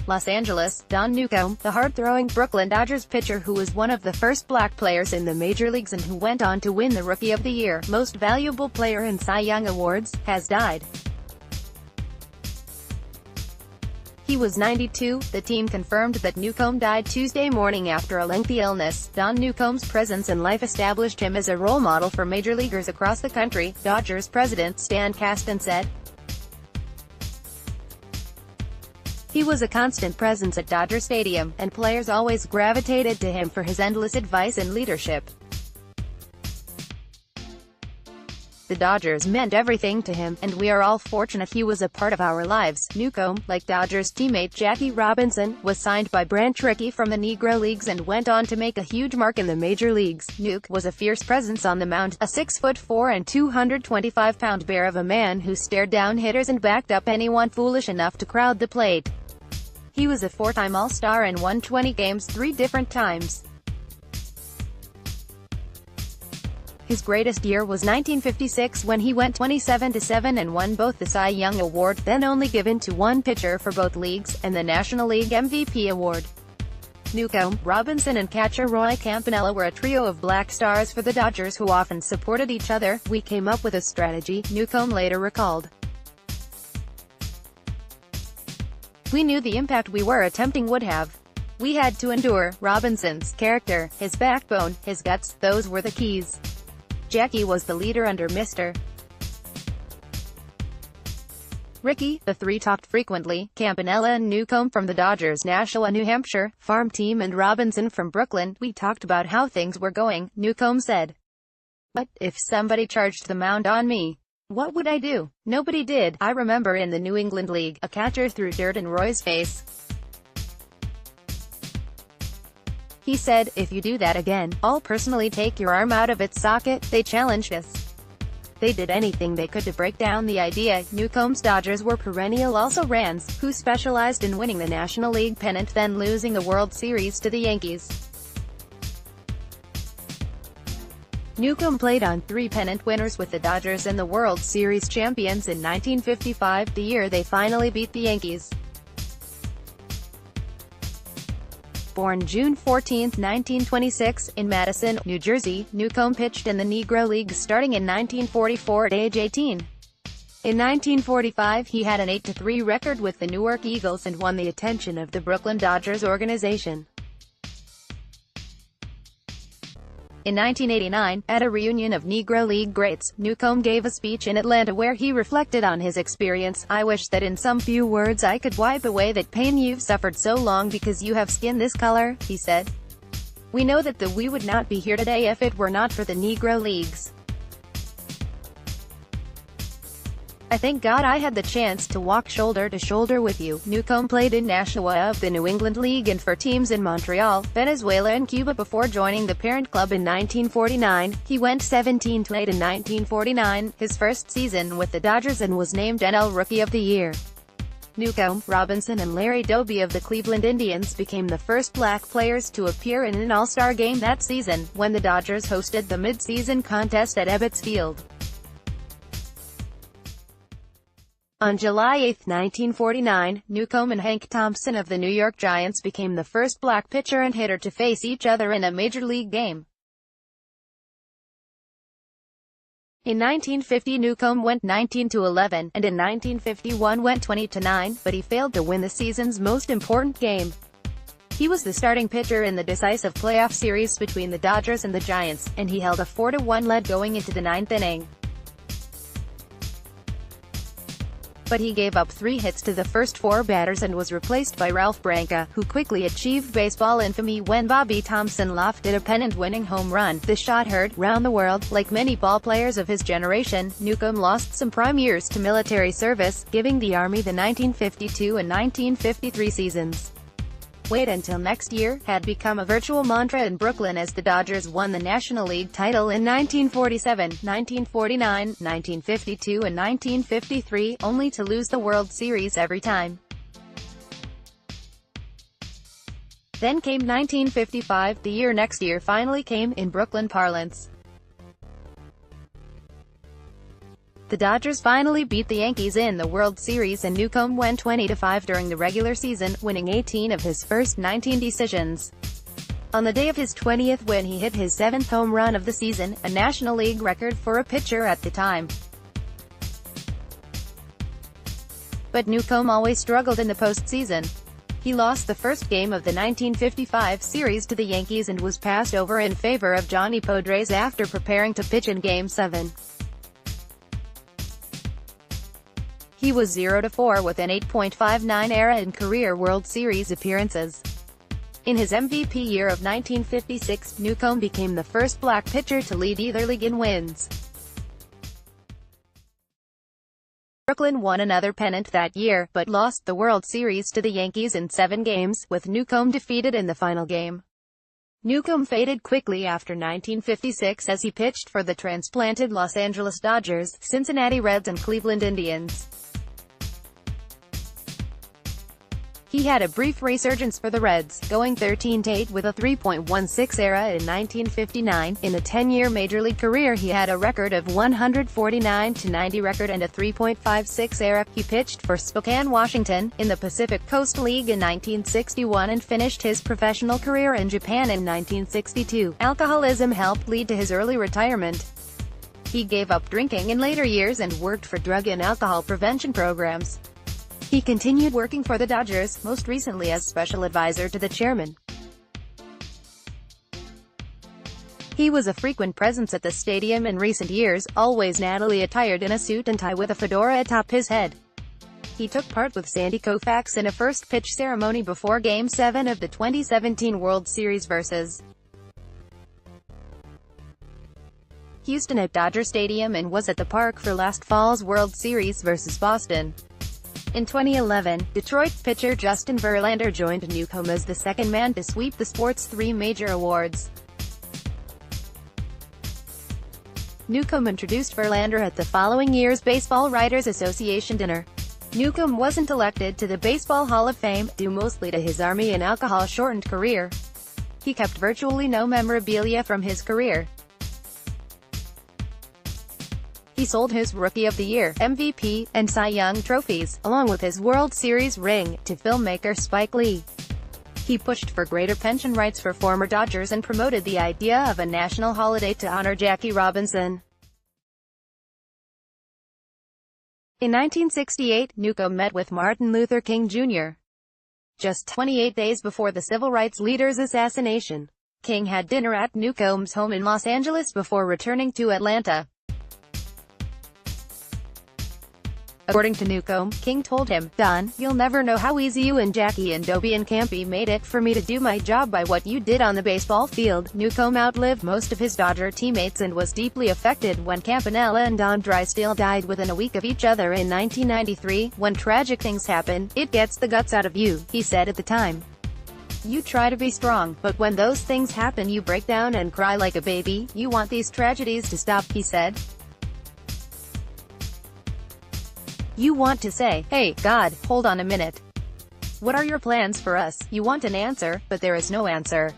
Los Angeles, Don Newcombe, the hard-throwing Brooklyn Dodgers pitcher who was one of the first black players in the major leagues and who went on to win the Rookie of the Year, Most Valuable Player and Cy Young awards, has died. He was 92. The team confirmed that Newcombe died Tuesday morning after a lengthy illness. Don Newcombe's presence in life established him as a role model for major leaguers across the country, Dodgers president Stan Kasten said. He was a constant presence at Dodger Stadium, and players always gravitated to him for his endless advice and leadership. The Dodgers meant everything to him, and we are all fortunate he was a part of our lives. Newcombe, like Dodgers teammate Jackie Robinson, was signed by Branch Rickey from the Negro Leagues and went on to make a huge mark in the major leagues. Nuke was a fierce presence on the mound, a 6'4" and 225-pound bear of a man who stared down hitters and backed up anyone foolish enough to crowd the plate. He was a four-time All-Star and won 20 games 3 different times. His greatest year was 1956 when he went 27-7 and won both the Cy Young Award, then only given to one pitcher for both leagues, and the National League MVP award. Newcombe, Robinson and catcher Roy Campanella were a trio of black stars for the Dodgers who often supported each other. "We came up with a strategy," Newcombe later recalled. "We knew the impact we were attempting would have. We had to endure Robinson's character, his backbone, his guts, those were the keys. Jackie was the leader under Mr. Rickey." The three talked frequently, Campanella and Newcombe from the Dodgers' Nashua, New Hampshire, farm team and Robinson from Brooklyn. "We talked about how things were going," Newcombe said. "But if somebody charged the mound on me, what would I do? Nobody did. I remember in the New England League, a catcher threw dirt in Roy's face. He said, 'If you do that again, I'll personally take your arm out of its socket.' They challenged us. They did anything they could to break down the idea." Newcombe's Dodgers were perennial also-rans, who specialized in winning the National League pennant then losing the World Series to the Yankees. Newcombe played on 3 pennant winners with the Dodgers and the World Series champions in 1955, the year they finally beat the Yankees. Born June 14, 1926, in Madison, New Jersey, Newcombe pitched in the Negro Leagues starting in 1944 at age 18. In 1945, he had an 8-3 record with the Newark Eagles and won the attention of the Brooklyn Dodgers organization. In 1989, at a reunion of Negro League greats, Newcombe gave a speech in Atlanta where he reflected on his experience. "I wish that in some few words I could wipe away that pain you've suffered so long because you have skin this color," he said. "We know that we would not be here today if it were not for the Negro Leagues. I thank God I had the chance to walk shoulder to shoulder with you." Newcombe played in Nashua of the New England League and for teams in Montreal, Venezuela and Cuba before joining the parent club in 1949. He went 17-8 in 1949, his first season with the Dodgers, and was named NL Rookie of the Year. Newcombe, Robinson and Larry Doby of the Cleveland Indians became the first black players to appear in an All-Star game that season, when the Dodgers hosted the mid-season contest at Ebbets Field. On July 8, 1949, Newcombe and Hank Thompson of the New York Giants became the first black pitcher and hitter to face each other in a major league game. In 1950, Newcombe went 19-11, and in 1951 went 20-9, but he failed to win the season's most important game. He was the starting pitcher in the decisive playoff series between the Dodgers and the Giants, and he held a 4-1 lead going into the 9th inning. But he gave up 3 hits to the first 4 batters and was replaced by Ralph Branca, who quickly achieved baseball infamy when Bobby Thompson lofted a pennant-winning home run. The shot heard round the world. Like many ball players of his generation, Newcombe lost some prime years to military service, giving the Army the 1952 and 1953 seasons. "Wait until next year" had become a virtual mantra in Brooklyn as the Dodgers won the National League title in 1947, 1949, 1952 and 1953, only to lose the World Series every time. Then came 1955, the year next year finally came, in Brooklyn parlance. The Dodgers finally beat the Yankees in the World Series, and Newcombe went 20-5 during the regular season, winning 18 of his first 19 decisions. On the day of his 20th win, he hit his 7th home run of the season, a National League record for a pitcher at the time. But Newcombe always struggled in the postseason. He lost the first game of the 1955 series to the Yankees and was passed over in favor of Johnny Podres after preparing to pitch in Game 7. He was 0-4 with an 8.59 ERA in career World Series appearances. In his MVP year of 1956, Newcombe became the first black pitcher to lead either league in wins. Brooklyn won another pennant that year, but lost the World Series to the Yankees in 7 games, with Newcombe defeated in the final game. Newcombe faded quickly after 1956 as he pitched for the transplanted Los Angeles Dodgers, Cincinnati Reds and Cleveland Indians. He had a brief resurgence for the Reds, going 13-8 with a 3.16 ERA in 1959. In a 10-year Major League career, he had a record of 149-90 record and a 3.56 ERA. He pitched for Spokane, Washington, in the Pacific Coast League in 1961 and finished his professional career in Japan in 1962. Alcoholism helped lead to his early retirement. He gave up drinking in later years and worked for drug and alcohol prevention programs. He continued working for the Dodgers, most recently as special advisor to the chairman. He was a frequent presence at the stadium in recent years, always nattily attired in a suit and tie with a fedora atop his head. He took part with Sandy Koufax in a first-pitch ceremony before Game 7 of the 2017 World Series vs. Houston at Dodger Stadium, and was at the park for last fall's World Series vs. Boston. In 2011, Detroit pitcher Justin Verlander joined Newcombe as the second man to sweep the sport's 3 major awards. Newcombe introduced Verlander at the following year's Baseball Writers Association dinner. Newcombe wasn't elected to the Baseball Hall of Fame, due mostly to his Army and alcohol-shortened career. He kept virtually no memorabilia from his career. He sold his Rookie of the Year, MVP, and Cy Young trophies, along with his World Series ring, to filmmaker Spike Lee. He pushed for greater pension rights for former Dodgers and promoted the idea of a national holiday to honor Jackie Robinson. In 1968, Newcombe met with Martin Luther King Jr. Just 28 days before the civil rights leader's assassination. King had dinner at Newcombe's home in Los Angeles before returning to Atlanta. According to Newcombe, King told him, "Don, you'll never know how easy you and Jackie and Dobie and Campy made it for me to do my job by what you did on the baseball field." Newcombe outlived most of his Dodger teammates and was deeply affected when Campanella and Don Drysdale died within a week of each other in 1993. "When tragic things happen, it gets the guts out of you," he said at the time. "You try to be strong, but when those things happen you break down and cry like a baby. You want these tragedies to stop," he said. "You want to say, hey, God, hold on a minute. What are your plans for us? You want an answer, but there is no answer."